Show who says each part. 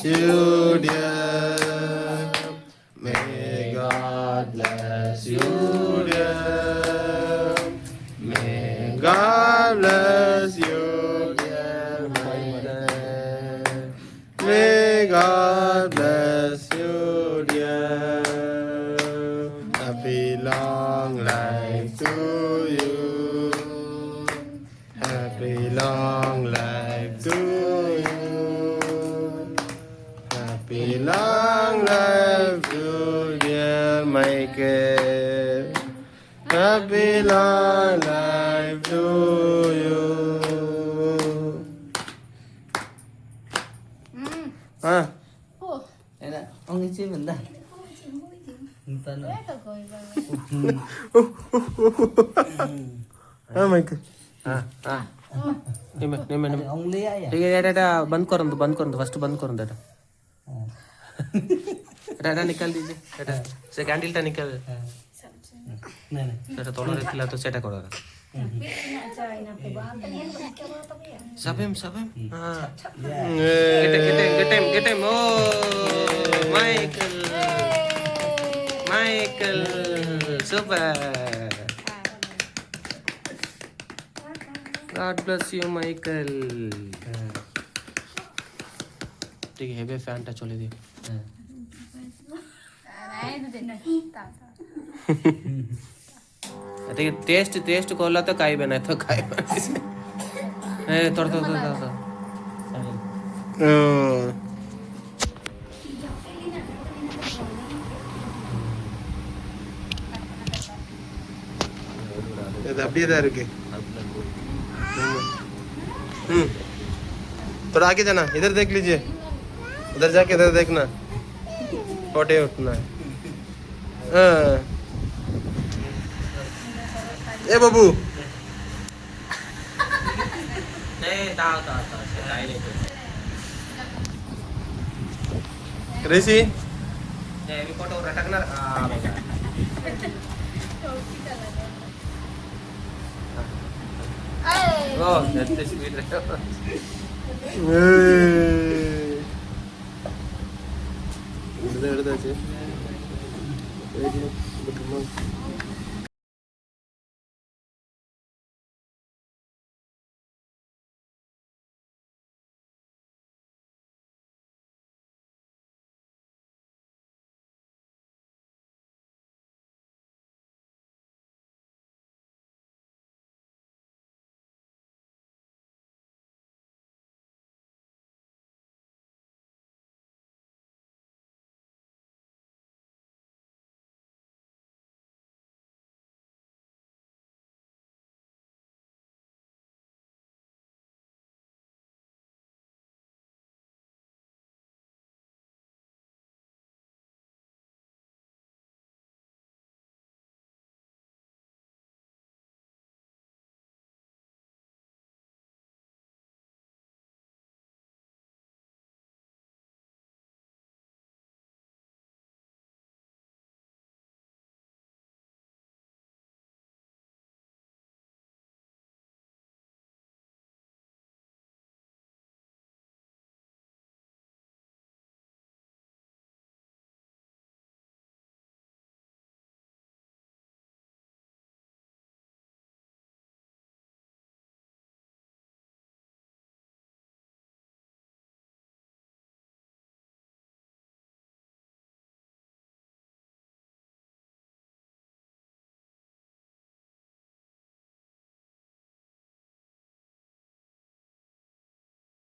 Speaker 1: you, dear. May God bless you, dear. May God bless you, dear Michael. May God bless you, dear. Happy long life to you. Happy long life to you. Happy long life to dear Michael. Happy long life to you. Ah,
Speaker 2: ông ấy chơi vấn đề
Speaker 1: ah Michael. Ah, ah. निमे निमे निमे
Speaker 2: ông lia à
Speaker 1: ठीक है बेटा बंद कर दो first बंद कर दो बेटा बेटा निकाल दीजिए बेटा से कैंडल टा निकाल
Speaker 2: này này
Speaker 1: बेटा तोड़ा रखिला तो सेटा करो सबेम हां get him oh Michael super God bless you Michael ठीक है बे फैन टा चले दियो ठीक टेस्ट कोला तो काई बना तो काई ए तोड़ இது அப்படியே தான் இருக்கு थोड़ा आगे जाना इधर देख लीजिए उधर जाके इधर देखना फोटे उठना है ए बाबू ऋषि photo रटकना Oh, that's the speed. Hey.